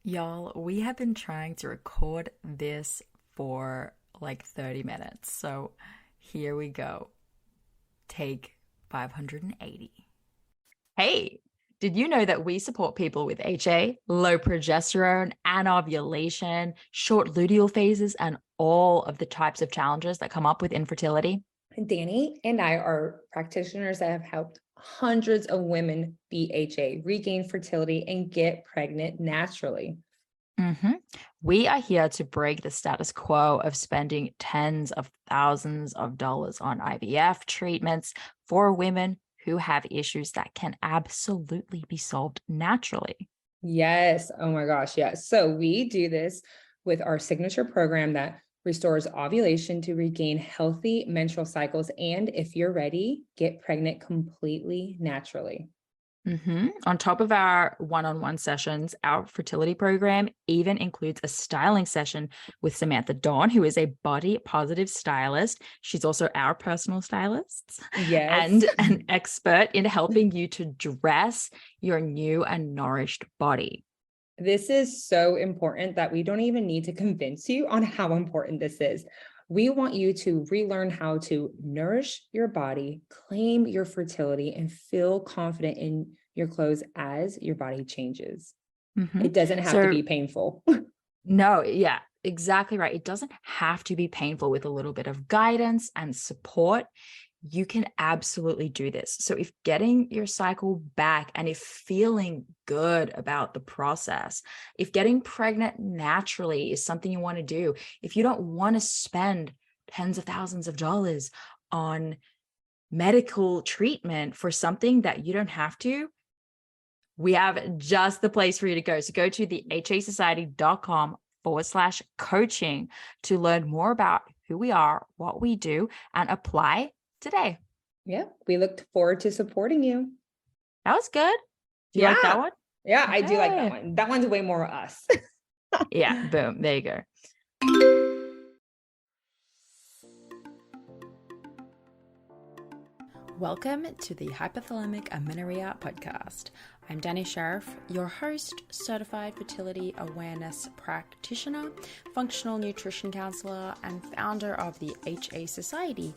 Y'all, we have been trying to record this for like 30 minutes. So here we go. Take 580. Hey, did you know that we support people with HA, low progesterone, anovulation, short luteal phases, and all of the types of challenges that come up with infertility? Danny and I are practitioners that have helped hundreds of women beat HA, regain fertility, and get pregnant naturally. hmm We are here to break the status quo of spending tens of thousands of dollars on IVF treatments for women who have issues that can absolutely be solved naturally. Yes. Oh my gosh. Yes. So we do this with our signature program that restores ovulation to regain healthy menstrual cycles. And if you're ready, get pregnant completely naturally. On top of our one-on-one sessions, our fertility program even includes a styling session with Samantha Dawn, who is a body positive stylist. She's also our personal stylist Yes. and an expert in helping you to dress your new and nourished body. This is so important that we don't even need to convince you on how important this is. We want you to relearn how to nourish your body, claim your fertility, and feel confident in your clothes as your body changes. Mhm. It doesn't have to So be painful. no, yeah, exactly right. It doesn't have to be painful. With a little bit of guidance and support, you can absolutely do this. So if getting your cycle back and if feeling good about the process, if getting pregnant naturally is something you want to do, if you don't want to spend tens of thousands of dollars on medical treatment for something that you don't have to, we have just the place for you to go. So go to the hasociety.com/coaching to learn more about who we are, what we do, and apply today. Yeah, we look forward to supporting you. That was good. Do you like that Yeah. one? Yeah, I do like that Okay. one. That one's way more us. Yeah, boom. There you go. Welcome to the Hypothalamic Amenorrhea podcast. I'm Danny Sheriff, your host, certified fertility awareness practitioner, functional nutrition counselor, and founder of the HA Society,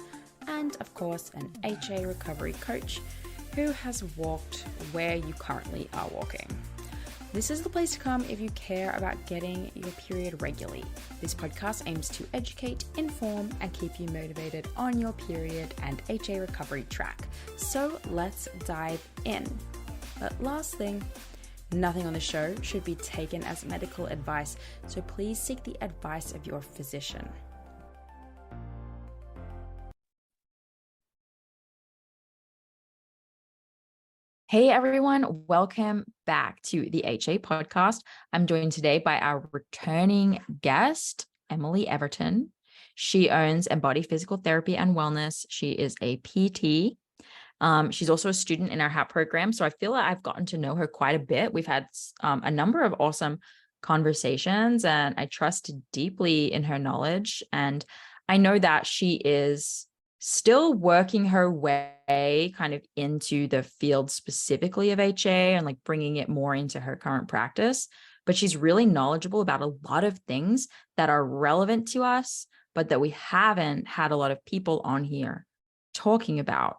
and of course, an HA recovery coach who has walked where you currently are walking. This is the place to come if you care about getting your period regularly. This podcast aims to educate, inform, and keep you motivated on your period and HA recovery track. So let's dive in. But last thing, nothing on the show should be taken as medical advice, so please seek the advice of your physician. Hey everyone, welcome back to the HA podcast. I'm joined today by our returning guest, Emily Everton. She owns Embody Physical Therapy and Wellness. She is a PT. She's also a student in our HAP program. So I feel like I've gotten to know her quite a bit. We've had a number of awesome conversations, and I trust deeply in her knowledge. And I know that she is still working her way kind of into the field specifically of HA and like bringing it more into her current practice. But she's really knowledgeable about a lot of things that are relevant to us, but that we haven't had a lot of people on here talking about.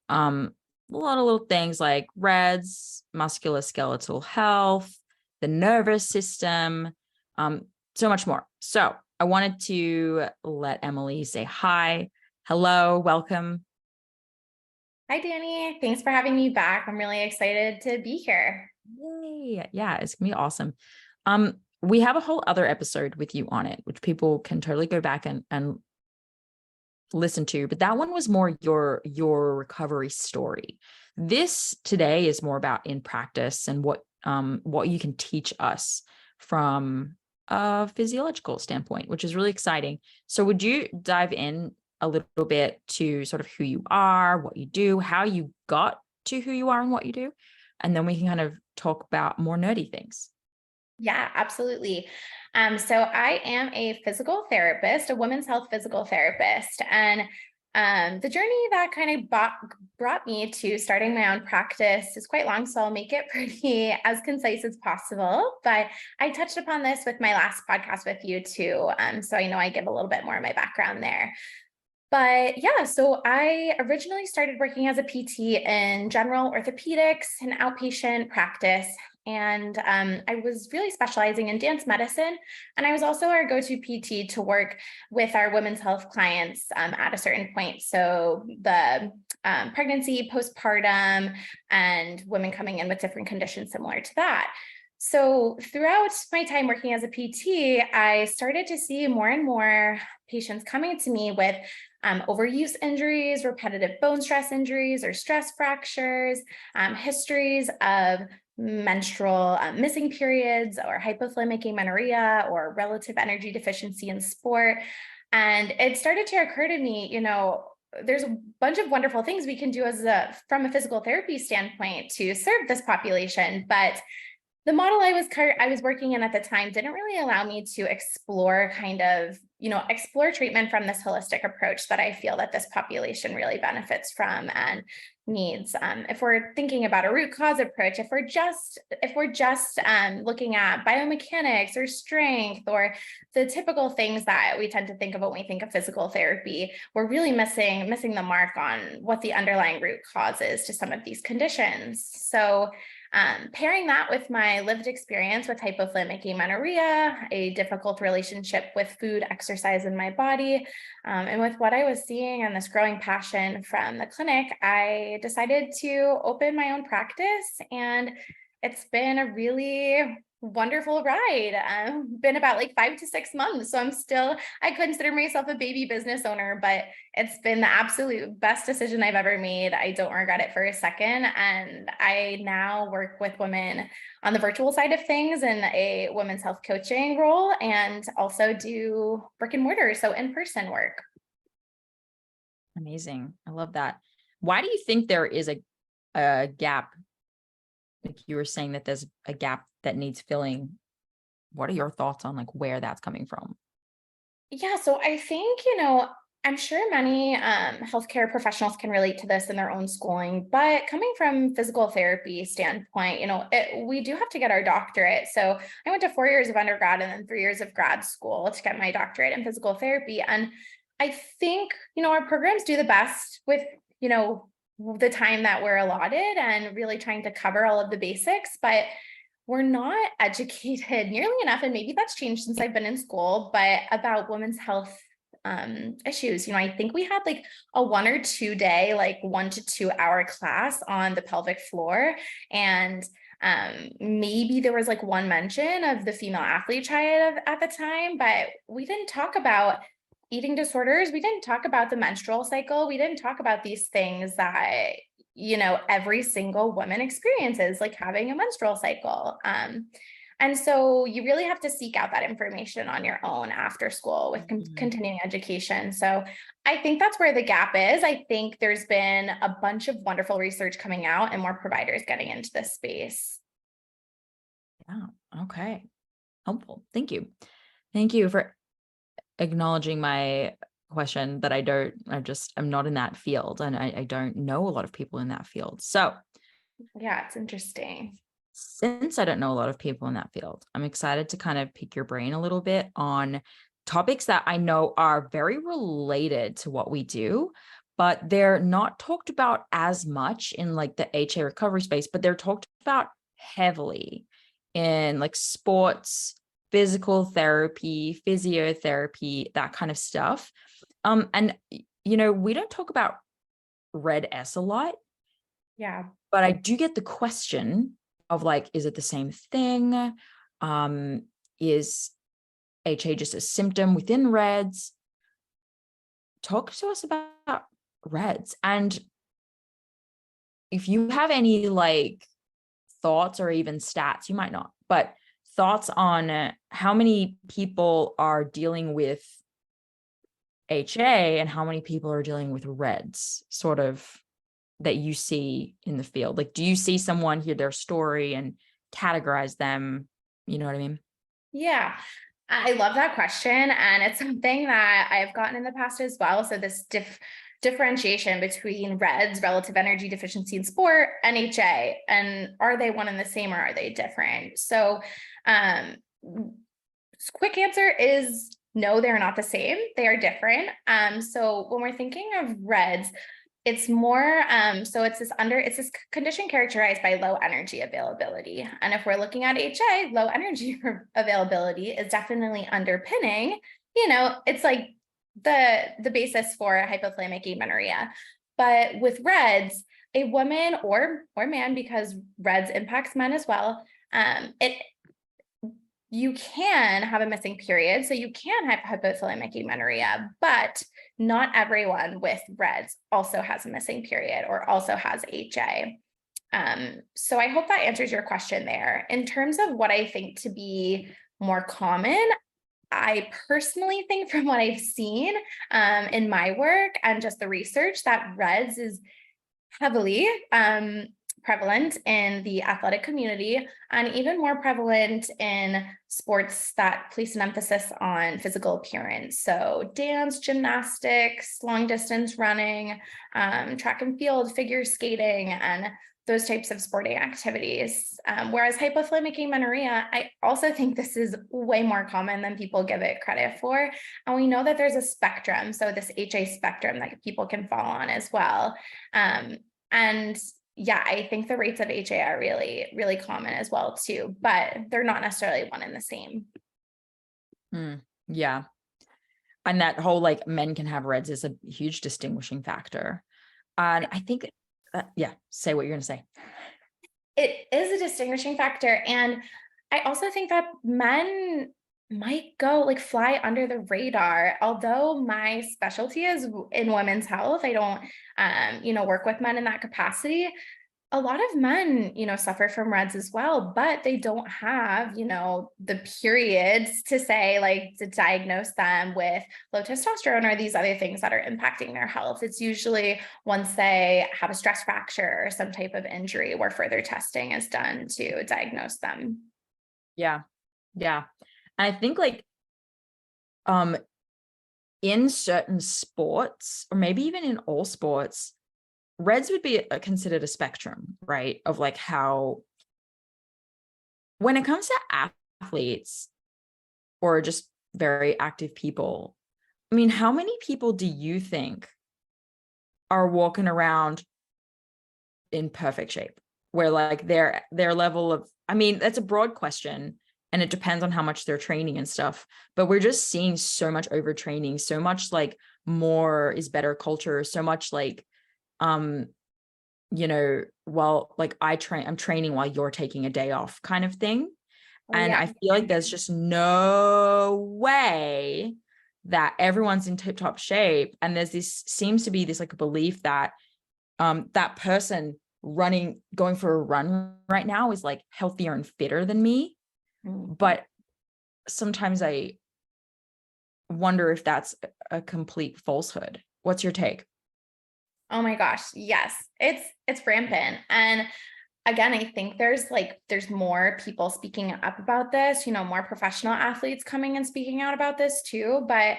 A lot of little things like REDS, musculoskeletal health, the nervous system, so much more. So I wanted to let Emily say hi. Hello, welcome. Hi, Danny. Thanks for having me back. I'm really excited to be here. Yay. Yeah, it's gonna be awesome. We have a whole other episode with you on it, which people can totally go back and listen to, but that one was more your recovery story. This today is more about in practice and what you can teach us from a physiological standpoint, which is really exciting. So would you dive in a little bit to sort of who you are, what you do, how you got to who you are and what you do, and then we can kind of talk about more nerdy things. Yeah, absolutely. So I am a physical therapist, a women's health physical therapist, and The journey that kind of brought me to starting my own practice is quite long, so I'll make it pretty as concise as possible. But I touched upon this with my last podcast with you too. So I know I give a little bit more of my background there. But yeah, so I originally started working as a PT in general orthopedics and outpatient practice. And I was really specializing in dance medicine. And I was also our go-to PT to work with our women's health clients at a certain point. So the pregnancy, postpartum, and women coming in with different conditions similar to that. So throughout my time working as a PT, I started to see more and more patients coming to me with overuse injuries, repetitive bone stress injuries, or stress fractures, histories of menstrual missing periods, or hypothalamic amenorrhea, or relative energy deficiency in sport. And it started to occur to me, there's a bunch of wonderful things we can do from a physical therapy standpoint to serve this population, but the model I was working in at the time didn't really allow me to explore explore treatment from this holistic approach that I feel that this population really benefits from and needs. If we're thinking about a root cause approach, if we're just looking at biomechanics or strength or the typical things that we tend to think of when we think of physical therapy, we're really missing the mark on what the underlying root cause is to some of these conditions. So pairing that with my lived experience with hypothalamic amenorrhea, a difficult relationship with food, exercise, in my body, and with what I was seeing and this growing passion from the clinic, I decided to open my own practice, and it's been a really wonderful ride. Been about 5 to 6 months. So I consider myself a baby business owner, but it's been the absolute best decision I've ever made. I don't regret it for a second. And I now work with women on the virtual side of things in a women's health coaching role, and also do brick and mortar, so in-person work. Amazing. I love that. Why do you think there is a gap? Like you were saying that there's a gap that needs filling. What are your thoughts on where that's coming from? Yeah, so I think, I'm sure many healthcare professionals can relate to this in their own schooling, but coming from physical therapy standpoint, we do have to get our doctorate. So I went to 4 years of undergrad and then 3 years of grad school to get my doctorate in physical therapy. And I think, our programs do the best with, the time that we're allotted and really trying to cover all of the basics, but we're not educated nearly enough. And maybe that's changed since I've been in school, but about women's health issues. I think we had a 1 or 2 day, 1 to 2 hour class on the pelvic floor. And maybe there was one mention of the female athlete triad at the time, but we didn't talk about eating disorders. We didn't talk about the menstrual cycle. We didn't talk about these things that, every single woman experiences, like having a menstrual cycle. And so you really have to seek out that information on your own after school with continuing education. So I think that's where the gap is. I think there's been a bunch of wonderful research coming out and more providers getting into this space. Yeah. Okay. Helpful. Thank you. Thank you for acknowledging my question that I'm not in that field, and I don't know a lot of people in that field. So yeah, it's interesting. Since I don't know a lot of people in that field, I'm excited to kind of pick your brain a little bit on topics that I know are very related to what we do, but they're not talked about as much in the HA recovery space, but they're talked about heavily in sports, physical therapy, physiotherapy, that kind of stuff. And we don't talk about red S a lot. Yeah. But I do get the question of is it the same thing? Is HA just a symptom within REDS? Talk to us about REDS. And if you have any thoughts or even stats, you might not, but thoughts on how many people are dealing with HA and how many people are dealing with REDS, sort of, that you see in the field. Do you see someone hear their story and categorize them? You know what I mean? Yeah, I love that question. And it's something that I've gotten in the past as well. So this differentiation between RED-S, relative energy deficiency in sport, and HA, and are they one and the same, or are they different? So quick answer is no, they're not the same. They are different. So when we're thinking of RED-S, it's more, so it's this condition characterized by low energy availability. And if we're looking at HA, low energy availability is definitely underpinning, it's like the basis for hypothalamic amenorrhea. But with RED-S, a woman or man, because RED-S impacts men as well, you can have a missing period, so you can have hypothalamic amenorrhea, but not everyone with RED-S also has a missing period or also has HA. So I hope that answers your question there. In terms of what I think to be more common, I personally think, from what I've seen in my work and just the research, that RED-S is heavily prevalent in the athletic community, and even more prevalent in sports that place an emphasis on physical appearance. So dance, gymnastics, long distance running, track and field, figure skating, and those types of sporting activities. Whereas hypothalamic amenorrhea, I also think this is way more common than people give it credit for. And we know that there's a spectrum, so this HA spectrum that people can fall on as well. And yeah, I think the rates of HA are really, really common as well too, but they're not necessarily one and the same. Yeah. And that whole like men can have RED-S is a huge distinguishing factor. And I think, say what you're going to say. It is a distinguishing factor. And I also think that men might fly under the radar. Although my specialty is in women's health, I don't, work with men in that capacity. A lot of men, suffer from RED-S as well, but they don't have, the periods to say, to diagnose them with low testosterone or these other things that are impacting their health. It's usually once they have a stress fracture or some type of injury where further testing is done to diagnose them. Yeah. Yeah. I think in certain sports, or maybe even in all sports, RED-S would be considered a spectrum, right? Of how, when it comes to athletes or just very active people, I mean, how many people do you think are walking around in perfect shape, where their level of, I mean, that's a broad question, and it depends on how much they're training and stuff, but we're just seeing so much overtraining, so much more is better culture, so much I'm training while you're taking a day off kind of thing. And I feel like there's just no way that everyone's in tip-top shape. And seems to be this belief that that person going for a run right now is healthier and fitter than me. But sometimes I wonder if that's a complete falsehood. What's your take? Oh my gosh, yes, it's rampant. And again, I think there's more people speaking up about this, more professional athletes coming and speaking out about this too. But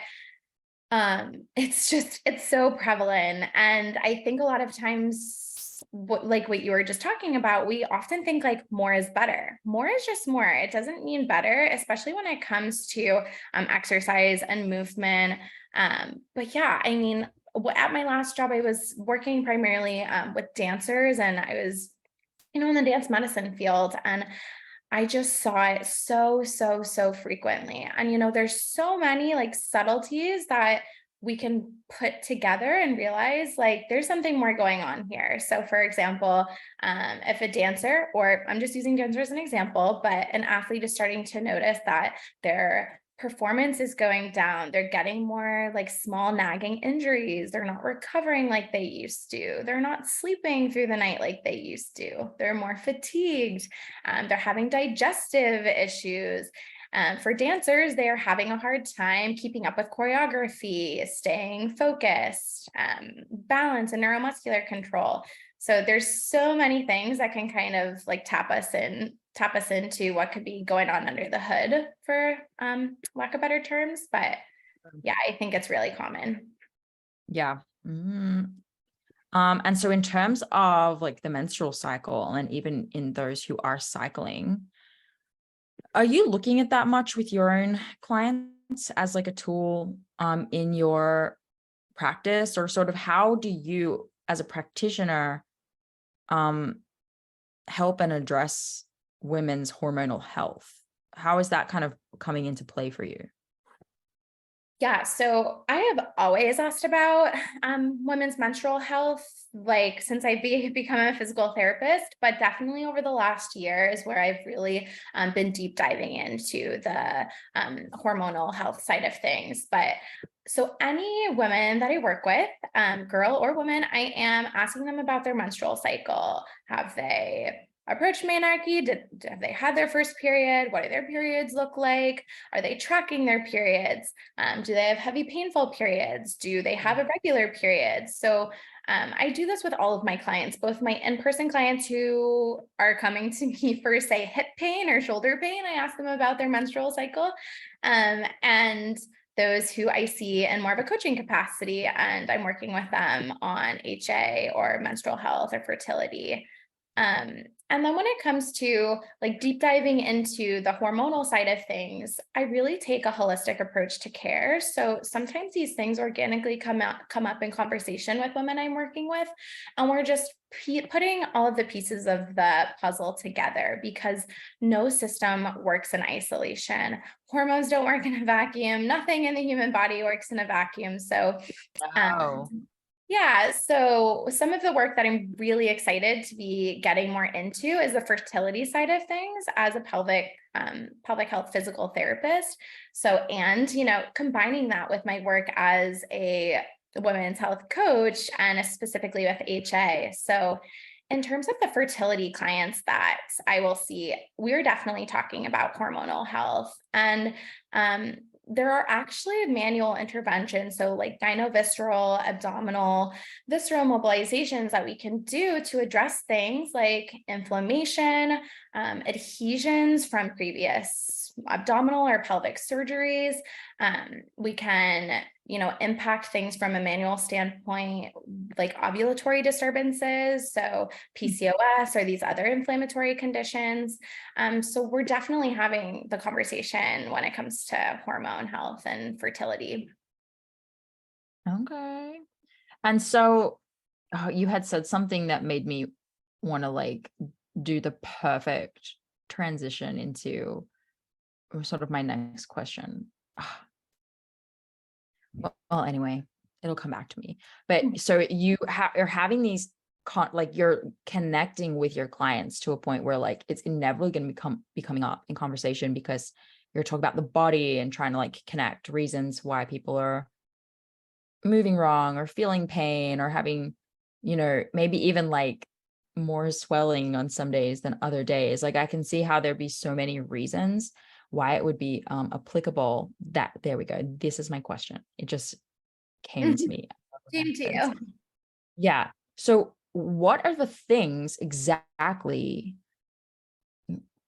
it's so prevalent. And I think a lot of times, what you were just talking about, we often think more is better. More is just more. It doesn't mean better, especially when it comes to exercise and movement. But yeah, I mean, at my last job, I was working primarily with dancers, and I was, in the dance medicine field, and I just saw it so frequently. And, there's so many subtleties that we can put together and realize there's something more going on here. So for example, if a dancer, or I'm just using dancer as an example, but an athlete is starting to notice that their performance is going down, they're getting more small nagging injuries, they're not recovering like they used to, they're not sleeping through the night like they used to, they're more fatigued, they're having digestive issues. For dancers, they are having a hard time keeping up with choreography, staying focused, balance and neuromuscular control. So there's so many things that can kind of tap us into what could be going on under the hood, for lack of better terms. But yeah, I think it's really common. Yeah. And so in terms of like the menstrual cycle, and even in those who are cycling, are you looking at that much with your own clients as like a tool in your practice, or sort of how do you as a practitioner help and address women's hormonal health? How is that kind of coming into play for you? Yeah, so I have always asked about women's menstrual health, like since I've become a physical therapist, but definitely over the last year is where I've really been deep diving into the hormonal health side of things. But so any women that I work with, girl or woman, I am asking them about their menstrual cycle. Have they approached menarche? Have they had their first period? What do their periods look like? Are they tracking their periods? Do they have heavy, painful periods? Do they have irregular periods? So I do this with all of my clients, both my in-person clients who are coming to me for, say, hip pain or shoulder pain. I ask them about their menstrual cycle, and those who I see in more of a coaching capacity, and I'm working with them on HA or menstrual health or fertility. And then when it comes to like deep diving into the hormonal side of things, I really take a holistic approach to care. So sometimes these things organically come up in conversation with women I'm working with, and we're just putting all of the pieces of the puzzle together, because no system works in isolation. Hormones don't work in a vacuum. Nothing in the human body works in a vacuum. So yeah, so some of the work that I'm really excited to be getting more into is the fertility side of things as a pelvic health physical therapist. So, and, combining that with my work as a women's health coach and specifically with HA. So in terms of the fertility clients that I will see, we're definitely talking about hormonal health, and there are actually manual interventions, so like gynovisceral, abdominal, visceral mobilizations that we can do to address things like inflammation, adhesions from previous abdominal or pelvic surgeries. We can, impact things from a manual standpoint, like ovulatory disturbances, so PCOS or these other inflammatory conditions. So we're definitely having the conversation when it comes to hormone health and fertility. Okay. And so you had said something that made me want to like do the perfect transition into sort of my next question. Well, anyway, it'll come back to me. But so you're having these like you're connecting with your clients to a point where like it's inevitably going to be coming up in conversation, because you're talking about the body and trying to like connect reasons why people are moving wrong or feeling pain or having, maybe even like more swelling on some days than other days. Like I can see how there'd be so many reasons why it would be applicable. There we go. This is my question. It just came to me. Came to you. Yeah. So what are the things exactly?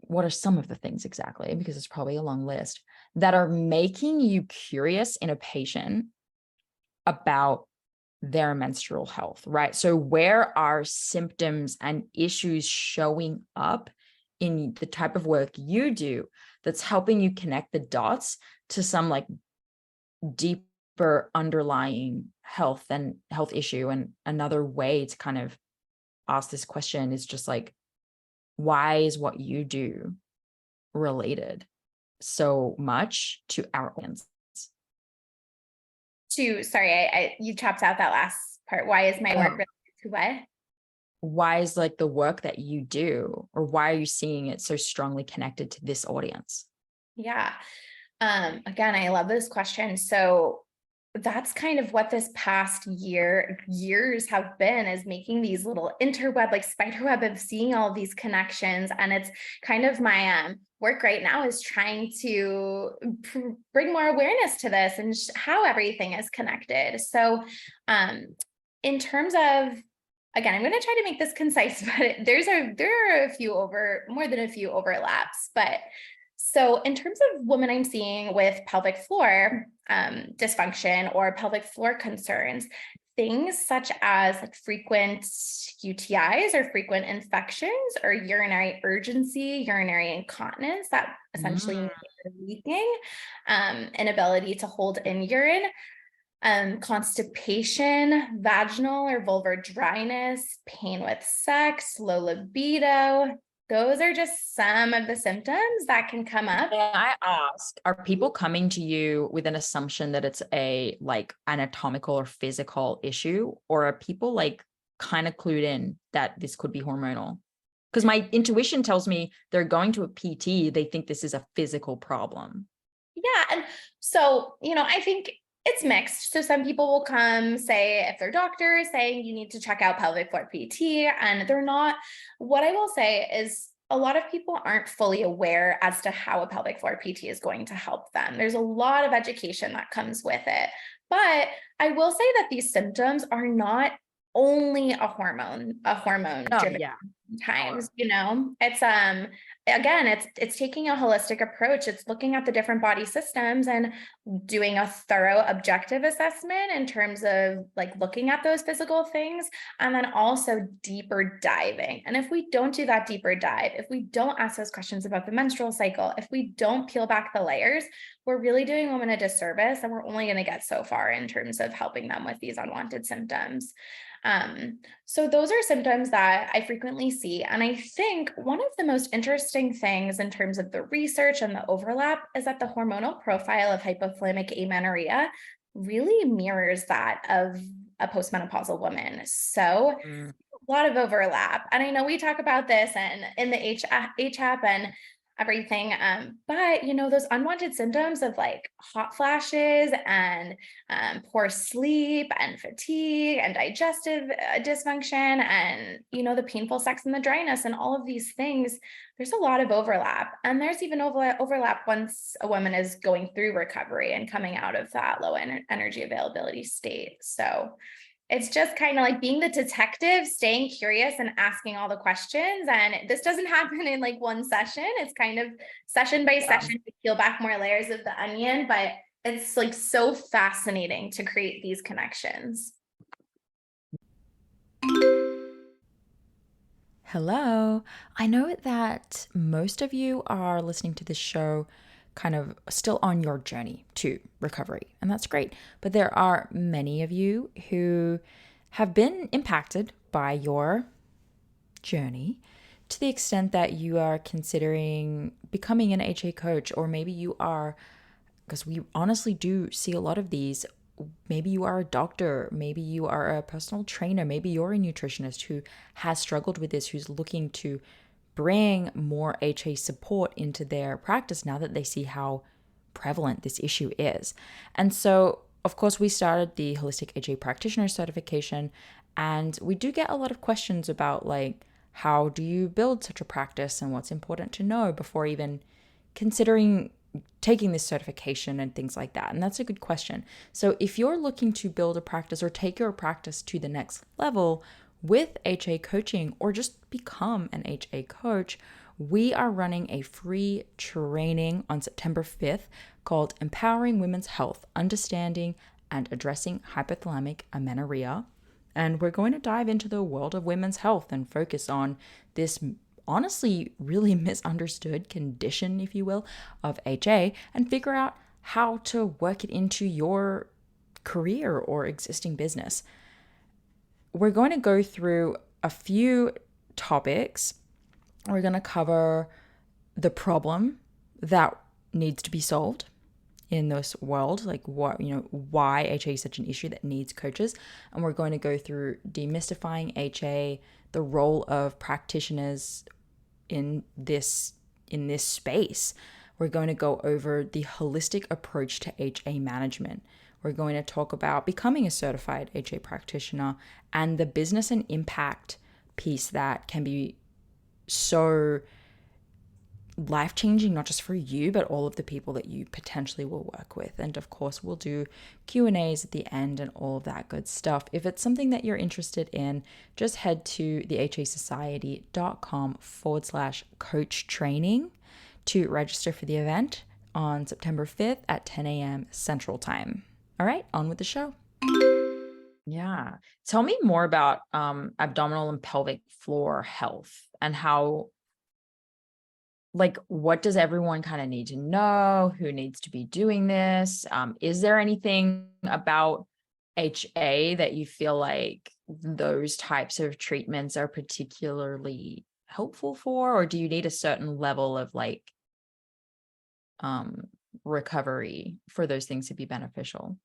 What are some of the things exactly? Because it's probably a long list that are making you curious in a patient about their menstrual health, right? So where are symptoms and issues showing up in the type of work you do that's helping you connect the dots to some like deeper underlying health issue? And another way to kind of ask this question is just like, why is what you do related so much to our audience? Sorry, you chopped out that last part. Why is my work related to what? Why is like the work that you do, or why are you seeing it so strongly connected to this audience? Yeah. Again, I love this question. So that's kind of what this past years have been, is making these little interweb, like spider web of seeing all of these connections. And it's kind of my work right now is trying to bring more awareness to this and how everything is connected. So in terms of, again, I'm going to try to make this concise, but there are more than a few overlaps. But so in terms of women I'm seeing with pelvic floor dysfunction or pelvic floor concerns, things such as like frequent UTIs or frequent infections or urinary urgency, urinary incontinence that essentially means you're leaking, inability to hold in urine, constipation, vaginal or vulvar dryness, pain with sex, low libido. Those are just some of the symptoms that can come up. May I ask, are people coming to you with an assumption that it's a like anatomical or physical issue, or are people like kind of clued in that this could be hormonal? Because my intuition tells me they're going to a PT, they think this is a physical problem. Yeah. And so, I think it's mixed. So some people will come say, if their doctor is saying you need to check out pelvic floor PT, and they're not, what I will say is a lot of people aren't fully aware as to how a pelvic floor PT is going to help them. There's a lot of education that comes with it. But I will say that these symptoms are not only a hormone driven times, it's again, it's taking a holistic approach. It's looking at the different body systems and doing a thorough objective assessment in terms of like looking at those physical things, and then also deeper diving. And if we don't do that deeper dive, if we don't ask those questions about the menstrual cycle, if we don't peel back the layers, we're really doing women a disservice, and we're only going to get so far in terms of helping them with these unwanted symptoms. So those are symptoms that I frequently see. And I think one of the most interesting things in terms of the research and the overlap is that the hormonal profile of hypothalamic amenorrhea really mirrors that of a postmenopausal woman. So a lot of overlap. And I know we talk about this and in the HHAP and everything. But those unwanted symptoms of like hot flashes and poor sleep and fatigue and digestive dysfunction and, the painful sex and the dryness and all of these things, there's a lot of overlap. And there's even overlap once a woman is going through recovery and coming out of that low energy availability state. So it's just kind of like being the detective, staying curious and asking all the questions. And this doesn't happen in like one session. It's kind of session by session to peel back more layers of the onion, but it's like so fascinating to create these connections. Hello. I know that most of you are listening to this show kind of still on your journey to recovery, and that's great. But there are many of you who have been impacted by your journey to the extent that you are considering becoming an HA coach, or maybe you are, because we honestly do see a lot of these. Maybe you are a doctor, maybe you are a personal trainer, maybe you're a nutritionist who has struggled with this, who's looking to bring more HA support into their practice now that they see how prevalent this issue is. And so, of course, we started the Holistic HA Practitioner certification, and we do get a lot of questions about like, how do you build such a practice and what's important to know before even considering taking this certification and things like that. And that's a good question. So if you're looking to build a practice or take your practice to the next level with HA coaching, or just become an HA coach, we are running a free training on September 5th called Empowering Women's Health, Understanding and Addressing Hypothalamic Amenorrhea. And we're going to dive into the world of women's health and focus on this honestly really misunderstood condition, if you will, of HA, and figure out how to work it into your career or existing business. We're going to go through a few topics. We're going to cover the problem that needs to be solved in this world, like why HA is such an issue that needs coaches. And we're going to go through demystifying HA, the role of practitioners in this space. We're going to go over the holistic approach to HA management. We're going to talk about becoming a certified HA practitioner and the business and impact piece that can be so life-changing, not just for you, but all of the people that you potentially will work with. And of course, we'll do Q&As at the end and all of that good stuff. If it's something that you're interested in, just head to thehasociety.com/coach training to register for the event on September 5th at 10 a.m. Central Time. All right, on with the show. Yeah. Tell me more about abdominal and pelvic floor health and how, like, what does everyone kind of need to know? Who needs to be doing this? Is there anything about HA that you feel like those types of treatments are particularly helpful for, or do you need a certain level of like recovery for those things to be beneficial?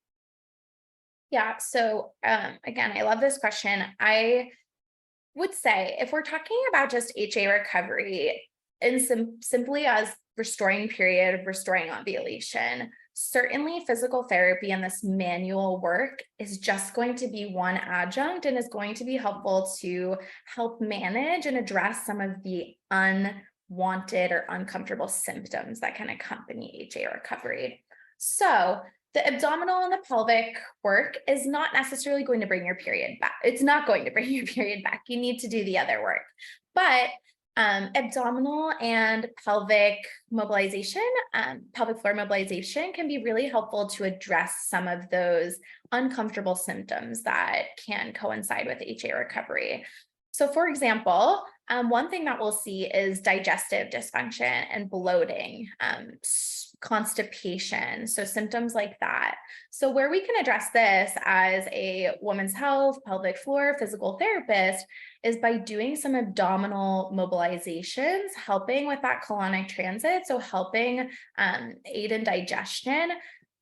Yeah. So again, I love this question. I would say if we're talking about just HA recovery and simply as restoring period, restoring ovulation, certainly physical therapy and this manual work is just going to be one adjunct and is going to be helpful to help manage and address some of the unwanted or uncomfortable symptoms that can accompany HA recovery. So the abdominal and the pelvic work is not necessarily going to bring your period back. It's not going to bring your period back. You need to do the other work. But abdominal and pelvic mobilization, pelvic floor mobilization can be really helpful to address some of those uncomfortable symptoms that can coincide with HA recovery. So for example, one thing that we'll see is digestive dysfunction and bloating, constipation, so symptoms like that. So where we can address this as a women's health, pelvic floor, physical therapist is by doing some abdominal mobilizations, helping with that colonic transit, so helping aid in digestion,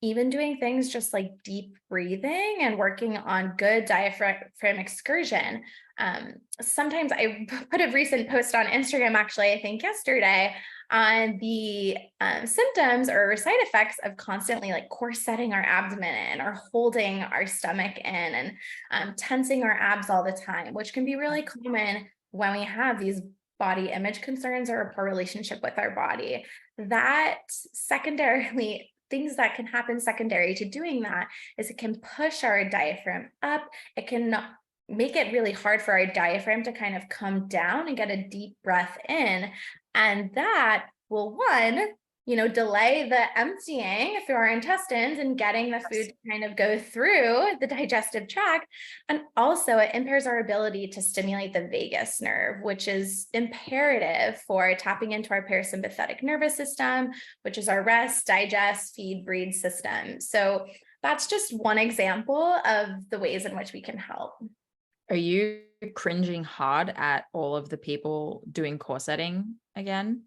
even doing things just like deep breathing and working on good diaphragm excursion. Sometimes I put a recent post on Instagram, actually, I think yesterday, on the symptoms or side effects of constantly like corseting our abdomen or holding our stomach in and tensing our abs all the time, which can be really common when we have these body image concerns or a poor relationship with our body. That secondarily, things that can happen secondary to doing that is it can push our diaphragm up. It can make it really hard for our diaphragm to kind of come down and get a deep breath in. And that will, delay the emptying through our intestines and getting the food to kind of go through the digestive tract. And also it impairs our ability to stimulate the vagus nerve, which is imperative for tapping into our parasympathetic nervous system, which is our rest, digest, feed, breathe system. So that's just one example of the ways in which we can help. Are you cringing hard at all of the people doing corseting again?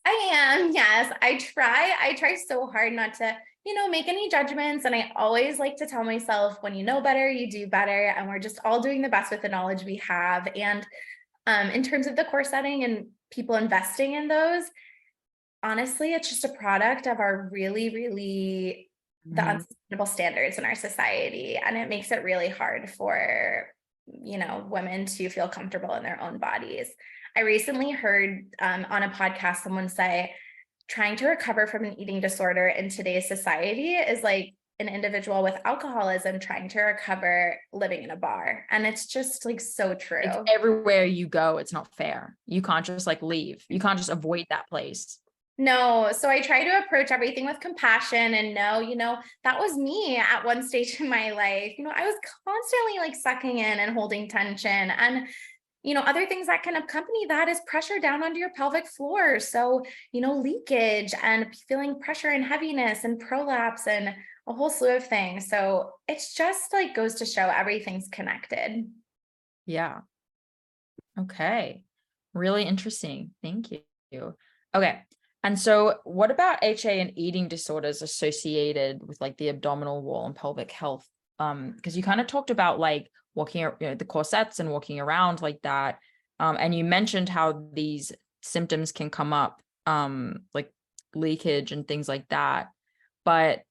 I am, yes. I try so hard not to, make any judgments. And I always like to tell myself, when you know better, you do better. And we're just all doing the best with the knowledge we have. And in terms of the corseting and people investing in those, honestly, it's just a product of our really, really the unsustainable standards in our society. And it makes it really hard for, women to feel comfortable in their own bodies. I recently heard on a podcast someone say, trying to recover from an eating disorder in today's society is like an individual with alcoholism trying to recover living in a bar. And it's just like so true. It's everywhere you go, it's not fair. You can't just like leave. You can't just avoid that place. No. So I try to approach everything with compassion and know, that was me at one stage in my life. I was constantly like sucking in and holding tension. And other things that can accompany that is pressure down onto your pelvic floor. So, leakage and feeling pressure and heaviness and prolapse and a whole slew of things. So it's just like goes to show everything's connected. Yeah. Okay. Really interesting. Thank you. Okay. And so what about HA and eating disorders associated with like the abdominal wall and pelvic health? Because you kind of talked about like walking, the corsets and walking around like that. And you mentioned how these symptoms can come up, like leakage and things like that. But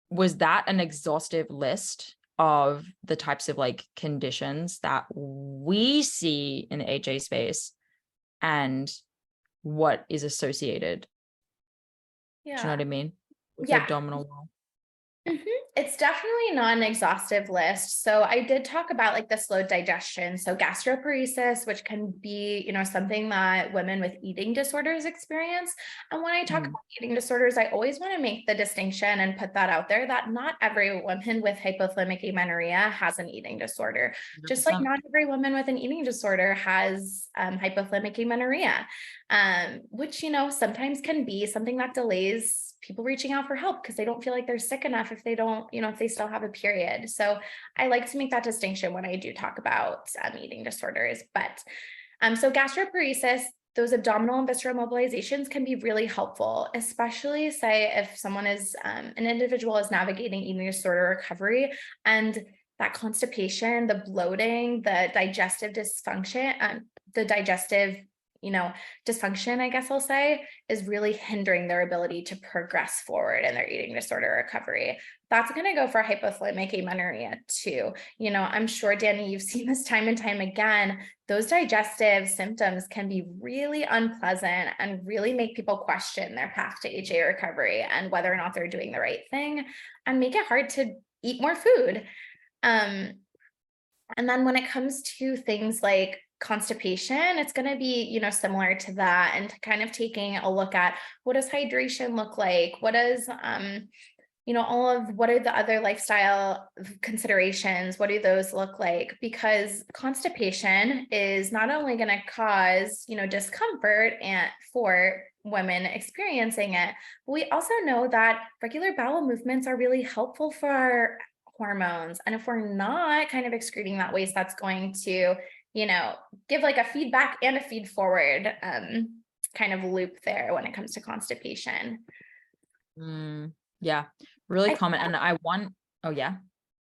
was that an exhaustive list of the types of like conditions that we see in the HA space and what is associated? Yeah. Do you know what I mean? With Yeah. the abdominal wall. Mm-hmm. It's definitely not an exhaustive list. So I did talk about like the slow digestion. So gastroparesis, which can be, something that women with eating disorders experience. And when I talk about eating disorders, I always want to make the distinction and put that out there that not every woman with hypothalamic amenorrhea has an eating disorder. 100%. Just like not every woman with an eating disorder has hypothalamic amenorrhea, which, sometimes can be something that delays people reaching out for help because they don't feel like they're sick enough if they don't, if they still have a period. So I like to make that distinction when I do talk about eating disorders. But so gastroparesis, those abdominal and visceral mobilizations can be really helpful, especially say if someone is, an individual is navigating eating disorder recovery, and that constipation, the bloating, the digestive dysfunction, dysfunction, I guess I'll say, is really hindering their ability to progress forward in their eating disorder recovery. That's going to go for hypothalamic amenorrhea too. I'm sure, Danny, you've seen this time and time again. Those digestive symptoms can be really unpleasant and really make people question their path to HA recovery and whether or not they're doing the right thing, and make it hard to eat more food. And then when it comes to things like constipation, it's going to be, similar to that, and kind of taking a look at what does hydration look like? What does, what are the other lifestyle considerations? What do those look like? Because constipation is not only going to cause, discomfort for women experiencing it, but we also know that regular bowel movements are really helpful for our hormones. And if we're not kind of excreting that waste, that's going to give like a feedback and a feed forward kind of loop there when it comes to constipation. Yeah, really common. And oh yeah.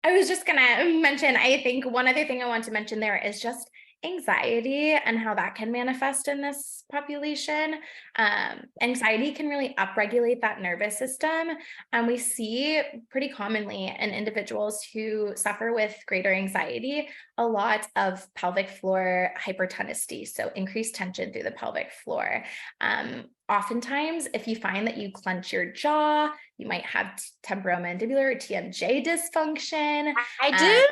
I was just gonna mention, I think one other thing I want to mention there is just anxiety and how that can manifest in this population. Anxiety can really upregulate that nervous system. And we see pretty commonly in individuals who suffer with greater anxiety, a lot of pelvic floor hypertonicity, so increased tension through the pelvic floor. Oftentimes, if you find that you clench your jaw, you might have temporomandibular or TMJ dysfunction. I do.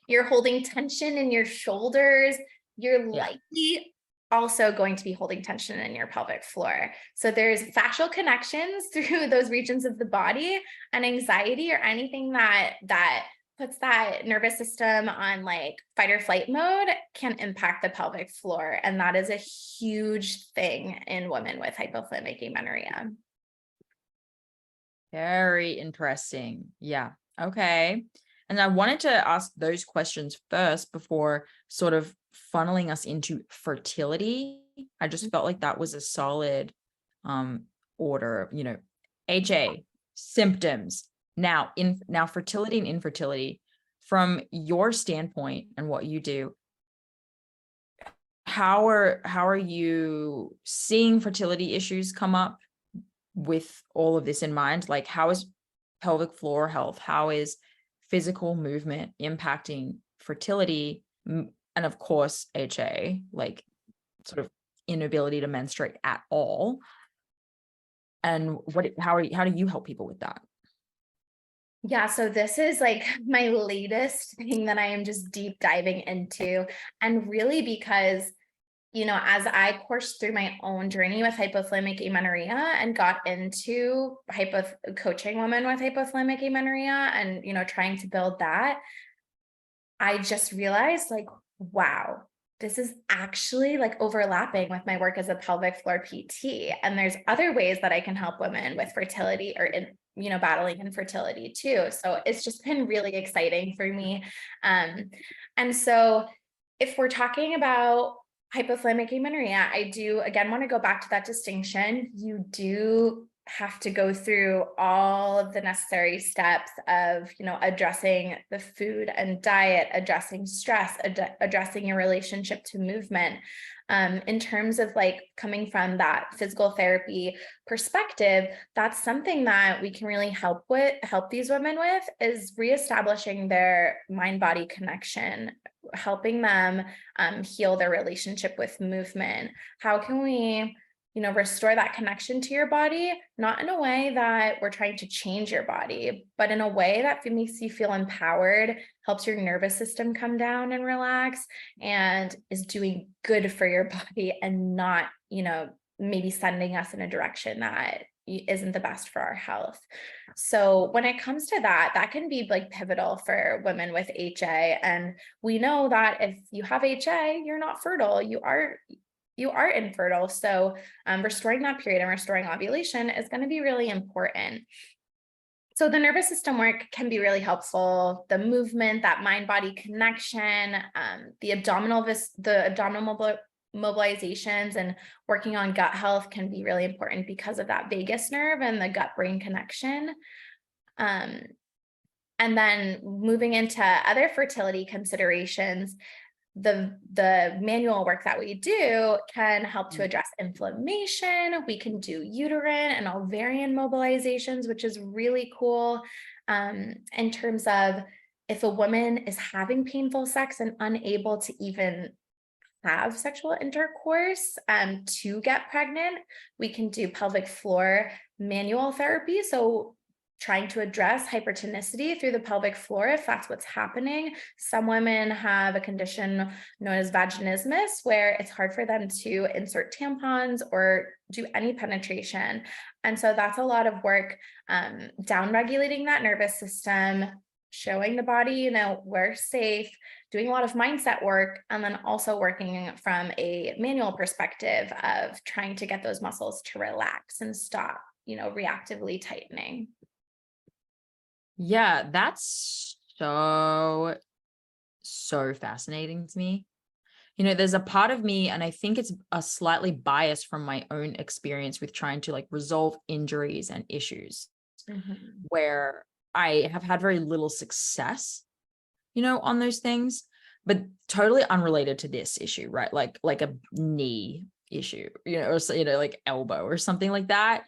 You're holding tension in your shoulders. You're likely also going to be holding tension in your pelvic floor. So there's fascial connections through those regions of the body, and anxiety or anything that puts that nervous system on like fight or flight mode can impact the pelvic floor. And that is a huge thing in women with hypothalamic amenorrhea. Very interesting. Yeah. Okay. And I wanted to ask those questions first before sort of funneling us into fertility. I just felt like that was a solid order, HA, symptoms. Now fertility and infertility, from your standpoint and what you do, how are you seeing fertility issues come up with all of this in mind? Like, how is pelvic floor health? How is physical movement impacting fertility? And of course, HA, like sort of inability to menstruate at all. And how do you help people with that? Yeah, so this is like my latest thing that I am just deep diving into. And really because, as I coursed through my own journey with hypothalamic amenorrhea and got into coaching women with hypothalamic amenorrhea and, trying to build that, I just realized like, wow, this is actually like overlapping with my work as a pelvic floor PT. And there's other ways that I can help women with fertility or battling infertility too. So it's just been really exciting for me. And so if we're talking about hypothalamic amenorrhea, I do again want to go back to that distinction. You do have to go through all of the necessary steps of, addressing the food and diet, addressing stress, addressing your relationship to movement. In terms of like coming from that physical therapy perspective, that's something that we can really help these women with, is reestablishing their mind-body connection, helping them heal their relationship with movement. How can we restore that connection to your body, not in a way that we're trying to change your body, but in a way that makes you feel empowered, helps your nervous system come down and relax, and is doing good for your body and not, maybe sending us in a direction that isn't the best for our health. So when it comes to that, that can be like pivotal for women with HA. And we know that if you have HA, you're not fertile, you are infertile. So restoring that period and restoring ovulation is going to be really important. So the nervous system work can be really helpful. The movement, that mind-body connection, the abdominal mobilizations and working on gut health can be really important because of that vagus nerve and the gut-brain connection. And then moving into other fertility considerations, the manual work that we do can help to address inflammation. We can do uterine and ovarian mobilizations, which is really cool, in terms of if a woman is having painful sex and unable to even have sexual intercourse to get pregnant, we can do pelvic floor manual therapy. So trying to address hypertonicity through the pelvic floor, if that's what's happening. Some women have a condition known as vaginismus, where it's hard for them to insert tampons or do any penetration. And so that's a lot of work, down regulating that nervous system, showing the body, we're safe, doing a lot of mindset work, and then also working from a manual perspective of trying to get those muscles to relax and stop, reactively tightening. Yeah, that's so fascinating to me. There's a part of me, and I think it's a slightly bias from my own experience with trying to resolve injuries and issues, where I have had very little success, on those things, but totally unrelated to this issue, right? Like a knee issue, or like elbow or something like that,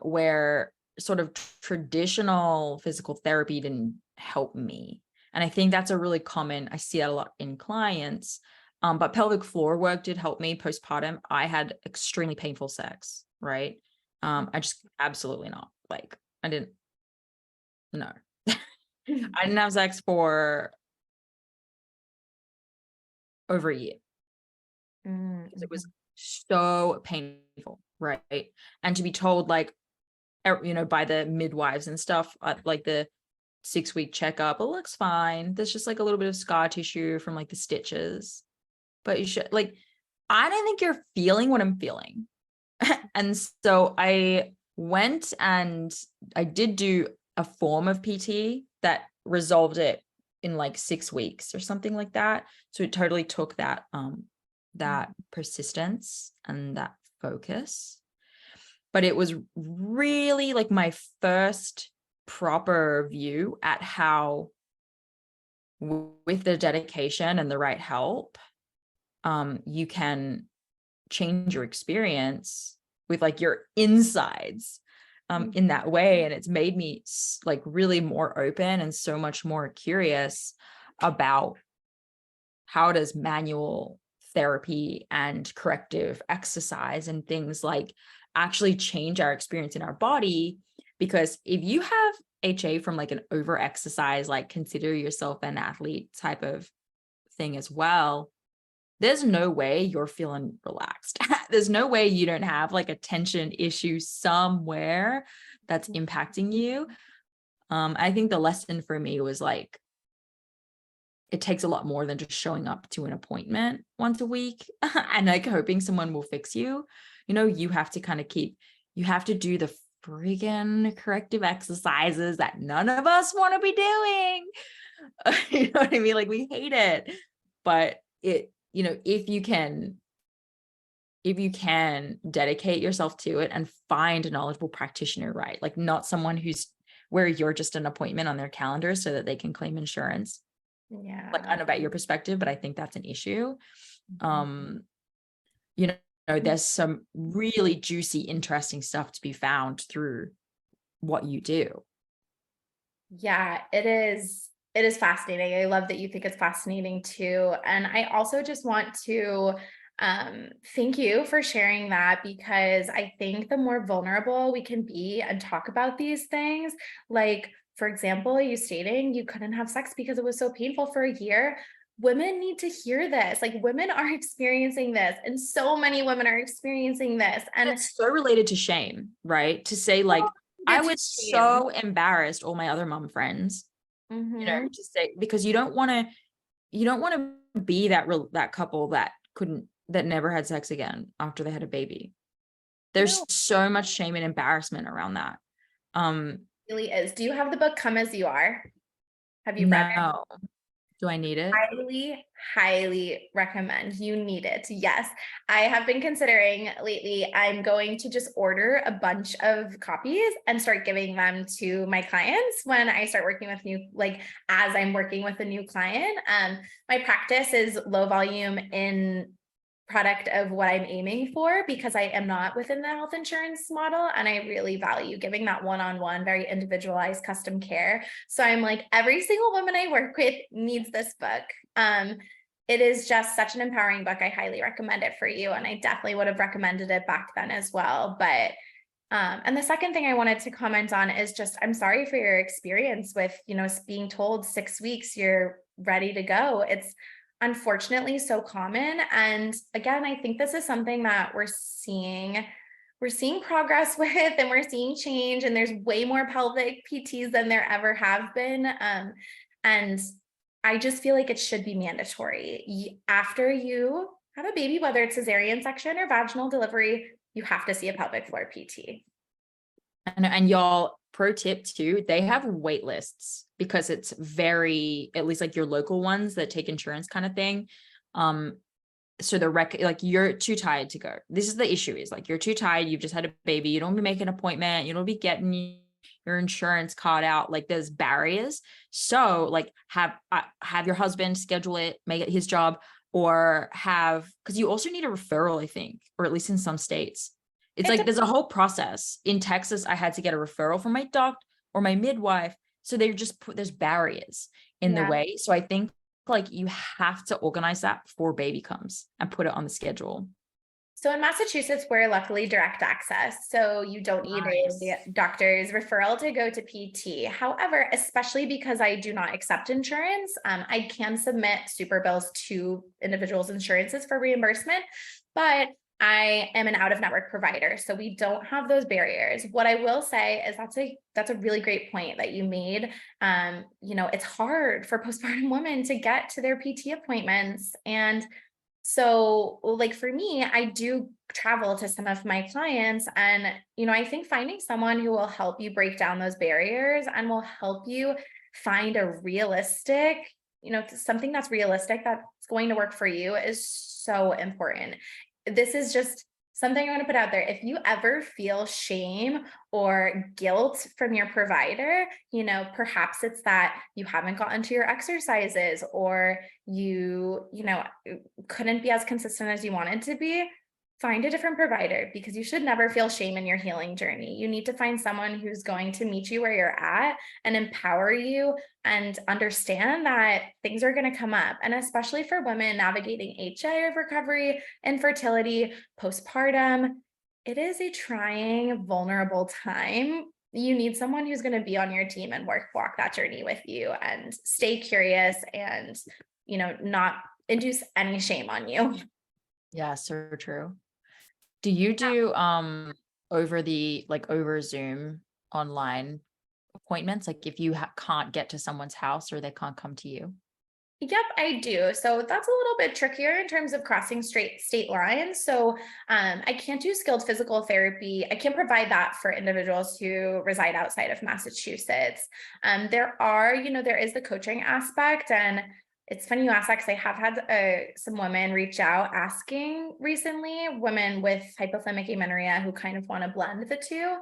where sort of traditional physical therapy didn't help me. And I think that's a really common, I see that a lot in clients. But pelvic floor work did help me postpartum. I had extremely painful sex, right? I just absolutely not. I didn't have sex for over a year. It was so painful, right? And to be told by the midwives and stuff, the 6-week checkup, it looks fine. There's just a little bit of scar tissue from the stitches, but you should I don't think you're feeling what I'm feeling. And so I went and I did do a form of PT that resolved it in 6 weeks or something like that. So it totally took that persistence and that focus. But it was really my first proper view at how, with the dedication and the right help, you can change your experience with your insides in that way. And it's made me really more open and so much more curious about how does manual therapy and corrective exercise and things actually change our experience in our body. Because if you have HA from an over exercise, consider yourself an athlete type of thing as well, there's no way you're feeling relaxed. There's no way you don't have a tension issue somewhere that's impacting you. I think the lesson for me was it takes a lot more than just showing up to an appointment once a week and hoping someone will fix you. You have to you have to do the friggin' corrective exercises that none of us want to be doing. You know what I mean? We hate it, but if you can dedicate yourself to it and find a knowledgeable practitioner, right? Not someone where you're just an appointment on their calendar so that they can claim insurance. Yeah. I don't know about your perspective, but I think that's an issue. There's some really juicy, interesting stuff to be found through what you do. Yeah, it is. It is fascinating. I love that you think it's fascinating too. And I also just want to Thank you for sharing that, because I think the more vulnerable we can be and talk about these things, like, for example, you stating you couldn't have sex because it was so painful for a year. Women need to hear this. Like, women are experiencing this, and so many women are experiencing this. And it's so related to shame, right? To say like, I was so embarrassed, all my other mom friends, to say, because you don't want to be that couple that never had sex again after they had a baby. There's so much shame and embarrassment around that. Really is. Do you have the book Come As You Are? Have you read it? Do I need it? Highly, highly recommend. You need it. Yes. I have been considering lately, I'm going to just order a bunch of copies and start giving them to my clients when I start working with as I'm working with a new client. My practice is low volume in product of what I'm aiming for, because I am not within the health insurance model, and I really value giving that one-on-one, very individualized custom care. So I'm like, every single woman I work with needs this book. It is just such an empowering book. I highly recommend it for you, and I definitely would have recommended it back then as well. But and the second thing I wanted to comment on is just, I'm sorry for your experience with, being told 6 weeks you're ready to go. It's unfortunately so common. And again, I think this is something that we're seeing progress with, and we're seeing change, and there's way more pelvic PTs than there ever have been. And I just feel like it should be mandatory. After you have a baby, whether it's cesarean section or vaginal delivery, you have to see a pelvic floor PT. And y'all, pro tip too, they have wait lists, because it's very, at least like your local ones that take insurance kind of thing. So like, you're too tired to go. This is the issue, is like, you're too tired. You've just had a baby. You don't be making an appointment. You don't be getting your insurance card out. Like, there's barriers. So like, have your husband schedule it, make it his job, or because you also need a referral, I think, or at least in some states. It's like, there's a whole process. In Texas, I had to get a referral from my doctor or my midwife. So they're just there's barriers in the way. So I think like, you have to organize that before baby comes and put it on the schedule. So in Massachusetts, we're luckily direct access. So you don't need a doctor's referral to go to PT. However, especially because I do not accept insurance, I can submit super bills to individuals' insurances for reimbursement, but I am an out-of-network provider, so we don't have those barriers. What I will say is that's a really great point that you made. It's hard for postpartum women to get to their PT appointments. And so like for me, I do travel to some of my clients, and, I think finding someone who will help you break down those barriers and will help you find a realistic, something that's realistic, that's going to work for you, is so important. This is just something I want to put out there. If you ever feel shame or guilt from your provider, perhaps it's that you haven't gotten to your exercises, or you couldn't be as consistent as you wanted to be, find a different provider, because you should never feel shame in your healing journey. You need to find someone who's going to meet you where you're at and empower you, and understand that things are going to come up. And especially for women navigating HA recovery, infertility, postpartum, it is a trying, vulnerable time. You need someone who's going to be on your team and walk that journey with you, and stay curious, and, not induce any shame on you. Yeah, so true. Do you do over Zoom online appointments? Like, if you can't get to someone's house, or they can't come to you? Yep, I do. So that's a little bit trickier in terms of crossing state lines. So I can't do skilled physical therapy. I can't provide that for individuals who reside outside of Massachusetts. There is the coaching aspect, and it's funny you ask that, because I have had some women reach out asking recently, women with hypothalamic amenorrhea who kind of want to blend the two.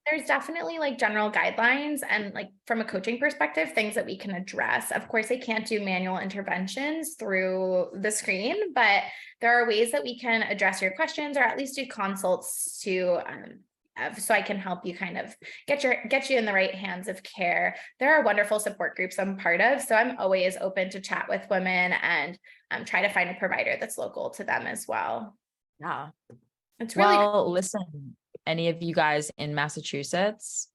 There's definitely like general guidelines, and like from a coaching perspective, things that we can address. Of course, I can't do manual interventions through the screen, but there are ways that we can address your questions, or at least do consults so I can help you kind of get you in the right hands of care. There are wonderful support groups I'm part of, so I'm always open to chat with women and try to find a provider that's local to them as well. Yeah. It's really Well, listen, any of you guys in Massachusetts,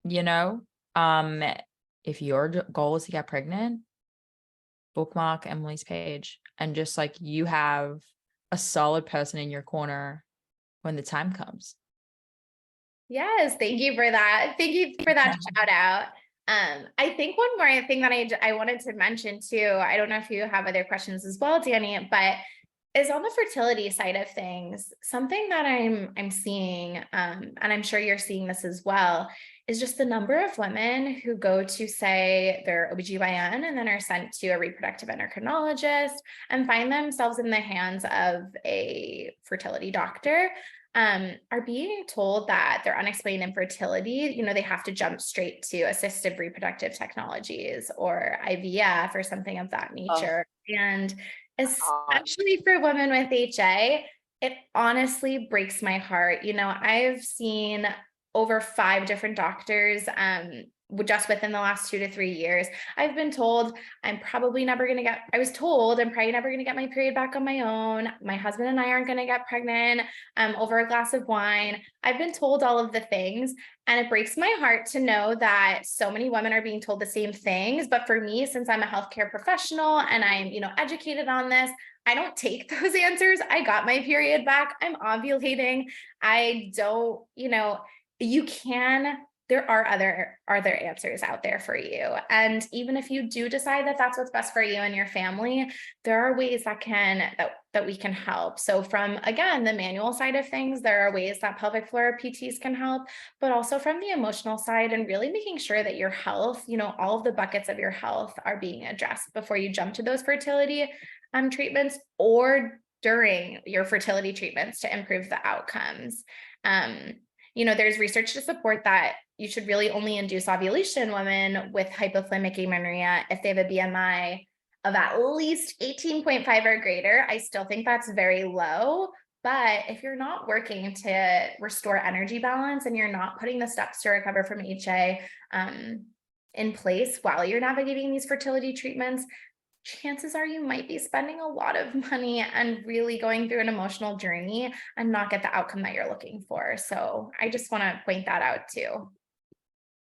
you know, if your goal is to get pregnant, bookmark Emily's page and just like you have a solid person in your corner when the time comes. Yes, thank you for that. Thank you for that shout out. I think one more thing that I wanted to mention too, I don't know if you have other questions as well, Danny, but is on the fertility side of things, something that I'm seeing, and I'm sure you're seeing this as well, is just the number of women who go to say their OBGYN and then are sent to a reproductive endocrinologist and find themselves in the hands of a fertility doctor, are being told that their unexplained infertility, they have to jump straight to assistive reproductive technologies or IVF or something of that nature. And especially for women with HA, it honestly breaks my heart. I've seen over 5 different doctors just within the last 2 to 3 years. I've been told I was told I'm probably never going to get my period back on my own. My husband and I aren't going to get pregnant over a glass of wine. I've been told all of the things, and it breaks my heart to know that so many women are being told the same things. But for me, since I'm a healthcare professional and I'm, educated on this, I don't take those answers. I got my period back. I'm ovulating. I don't, there are other answers out there for you. And even if you do decide that that's what's best for you and your family, there are ways that we can help. So from, again, the manual side of things, there are ways that pelvic floor PTs can help, but also from the emotional side and really making sure that your health, all of the buckets of your health are being addressed before you jump to those fertility treatments or during your fertility treatments to improve the outcomes. There's research to support that you should really only induce ovulation in women with hypothalamic amenorrhea if they have a BMI of at least 18.5 or greater. I still think that's very low, but if you're not working to restore energy balance and you're not putting the steps to recover from HA in place while you're navigating these fertility treatments, chances are you might be spending a lot of money and really going through an emotional journey and not get the outcome that you're looking for. So I just want to point that out too.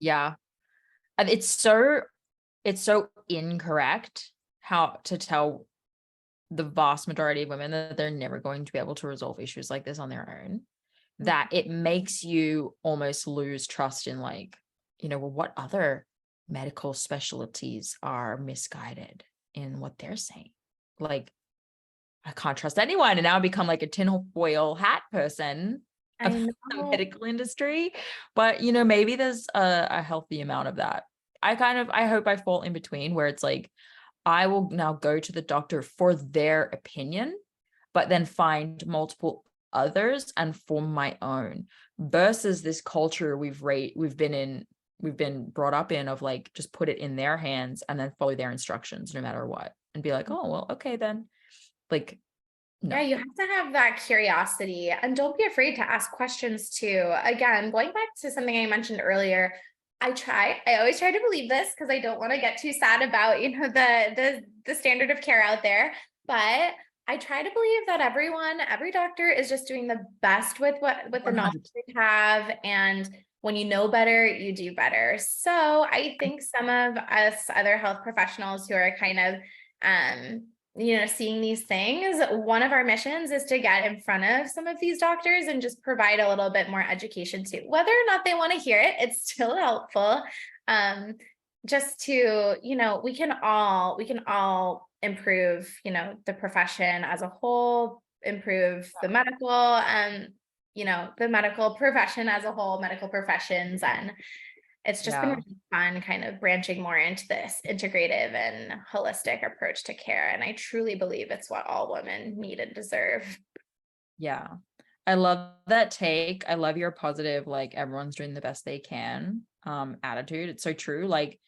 Yeah. And it's so incorrect how to tell the vast majority of women that they're never going to be able to resolve issues like this on their own, that it makes you almost lose trust in well, what other medical specialties are misguided in what they're saying. Like, I can't trust anyone. And now I become like a tinfoil hat person of the medical industry. But, maybe there's a healthy amount of that. I hope I fall in between where it's like, I will now go to the doctor for their opinion, but then find multiple others and form my own, versus this culture we've been brought up in of like, just put it in their hands and then follow their instructions no matter what, and be like, oh, well, okay, then. Like, no. Yeah, you have to have that curiosity and don't be afraid to ask questions too. Again, going back to something I mentioned earlier, I always try to believe this because I don't want to get too sad about, the standard of care out there, but I try to believe that every doctor is just doing the best with the knowledge they have. And when you know better, you do better. So I think some of us other health professionals who are kind of, seeing these things, one of our missions is to get in front of some of these doctors and just provide a little bit more education too. Whether or not they want to hear it, it's still helpful. Just to, we can all improve, the profession as a whole, improve the medical the medical profession as a whole, medical professions. And it's just been really fun kind of branching more into this integrative and holistic approach to care. And I truly believe it's what all women need and deserve. Yeah. I love that take. I love your positive, like, everyone's doing the best they can attitude. It's so true. Like,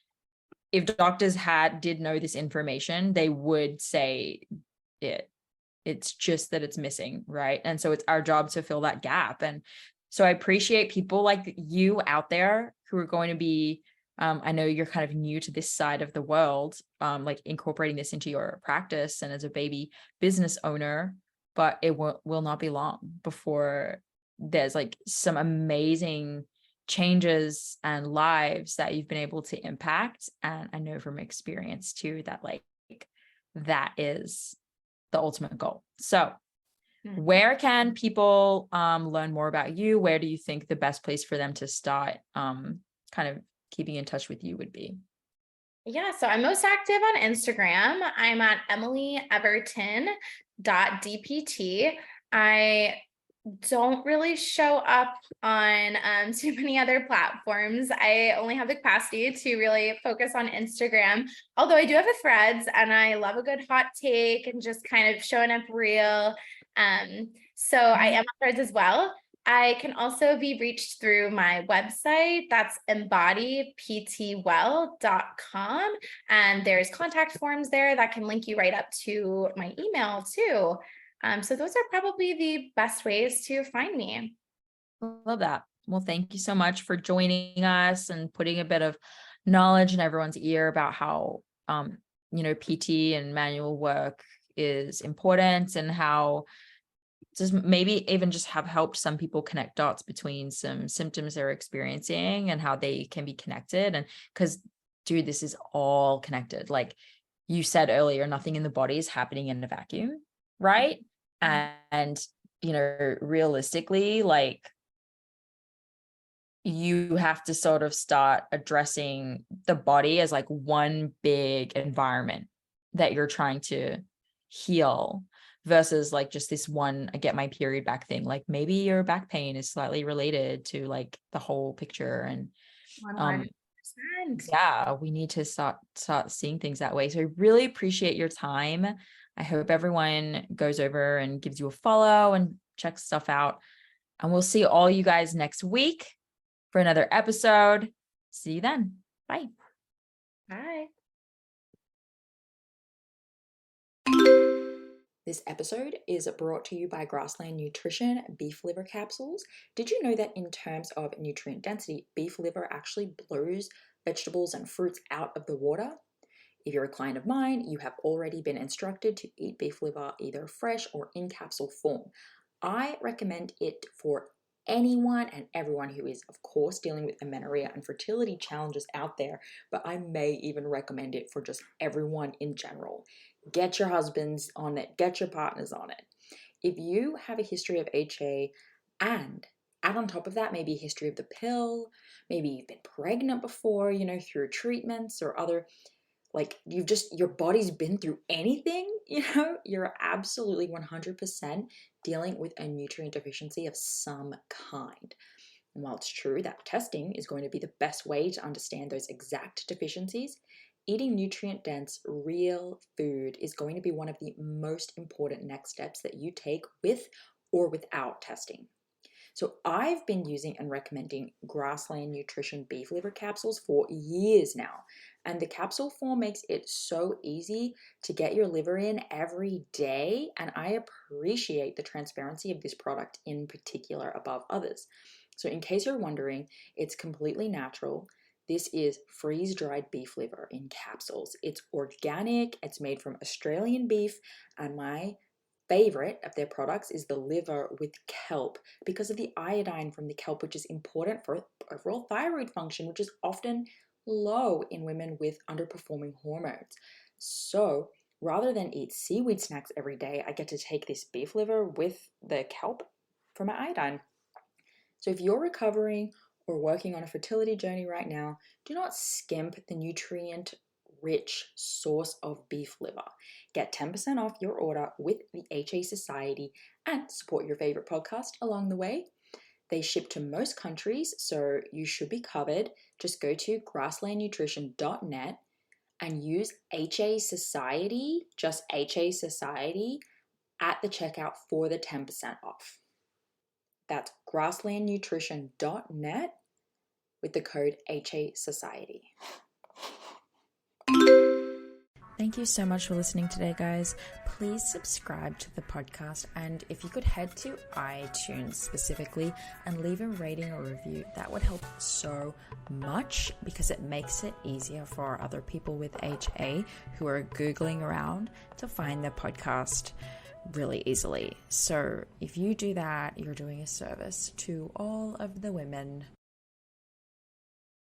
if doctors did know this information, they would say it. It's just that it's missing, right? And so it's our job to fill that gap. And so I appreciate people like you out there who are going to be I know you're kind of new to this side of the world, like incorporating this into your practice and as a baby business owner, but it will not be long before there's like some amazing changes and lives that you've been able to impact. And I know from experience too, that like that is the ultimate goal. So where can people learn more about you? Where do you think the best place for them to start kind of keeping in touch with you would be? Yeah, so I'm most active on Instagram. I'm at emilyeverton.dpt. I don't really show up on too many other platforms. I only have the capacity to really focus on Instagram, although I do have a threads and I love a good hot take and just kind of showing up real. So I am on threads as well. I can also be reached through my website. That's embodieptwell.com. And there's contact forms there that can link you right up to my email too. So those are probably the best ways to find me. Love that. Well, thank you so much for joining us and putting a bit of knowledge in everyone's ear about how, PT and manual work is important and how just maybe even just have helped some people connect dots between some symptoms they're experiencing and how they can be connected. And because, dude, this is all connected. Like you said earlier, nothing in the body is happening in a vacuum, right? And realistically, like you have to sort of start addressing the body as like one big environment that you're trying to heal versus like just this one, I get my period back thing. Like maybe your back pain is slightly related to like the whole picture. And 100%. yeah, we need to start seeing things that way. So I really appreciate your time. I hope everyone goes over and gives you a follow and checks stuff out. And we'll see all you guys next week for another episode. See you then. Bye. Bye. This episode is brought to you by Grassland Nutrition beef liver capsules. Did you know that in terms of nutrient density, beef liver actually blows vegetables and fruits out of the water? If you're a client of mine, you have already been instructed to eat beef liver either fresh or in capsule form. I recommend it for anyone and everyone who is, of course, dealing with amenorrhea and fertility challenges out there, but I may even recommend it for just everyone in general. Get your husbands on it, get your partners on it. If you have a history of HA and add on top of that maybe a history of the pill, maybe you've been pregnant before, through treatments or other, like your body's been through anything, you're absolutely 100% dealing with a nutrient deficiency of some kind. And while it's true that testing is going to be the best way to understand those exact deficiencies, eating nutrient-dense, real food is going to be one of the most important next steps that you take with or without testing. So I've been using and recommending Grassland Nutrition beef liver capsules for years now. And the capsule form makes it so easy to get your liver in every day. And I appreciate the transparency of this product in particular above others. So in case you're wondering, it's completely natural. This is freeze-dried beef liver in capsules. It's organic, it's made from Australian beef, and my favorite of their products is the liver with kelp because of the iodine from the kelp, which is important for overall thyroid function, which is often low in women with underperforming hormones. So rather than eat seaweed snacks every day, I get to take this beef liver with the kelp for my iodine. So if you're recovering or working on a fertility journey right now, do not skimp the nutrient-rich source of beef liver. Get 10% off your order with the HA Society and support your favorite podcast along the way. They ship to most countries, so you should be covered. Just go to grasslandnutrition.net and use HA Society, just HA Society, at the checkout for the 10% off. That's grasslandnutrition.net with the code HA Society. Thank Thank you so much for listening today, guys. Please subscribe to the podcast, and if you could head to iTunes specifically and leave a rating or review, that would help so much because it makes it easier for other people with HA who are Googling around to find the podcast really easily. So if you do that, you're doing a service to all of the women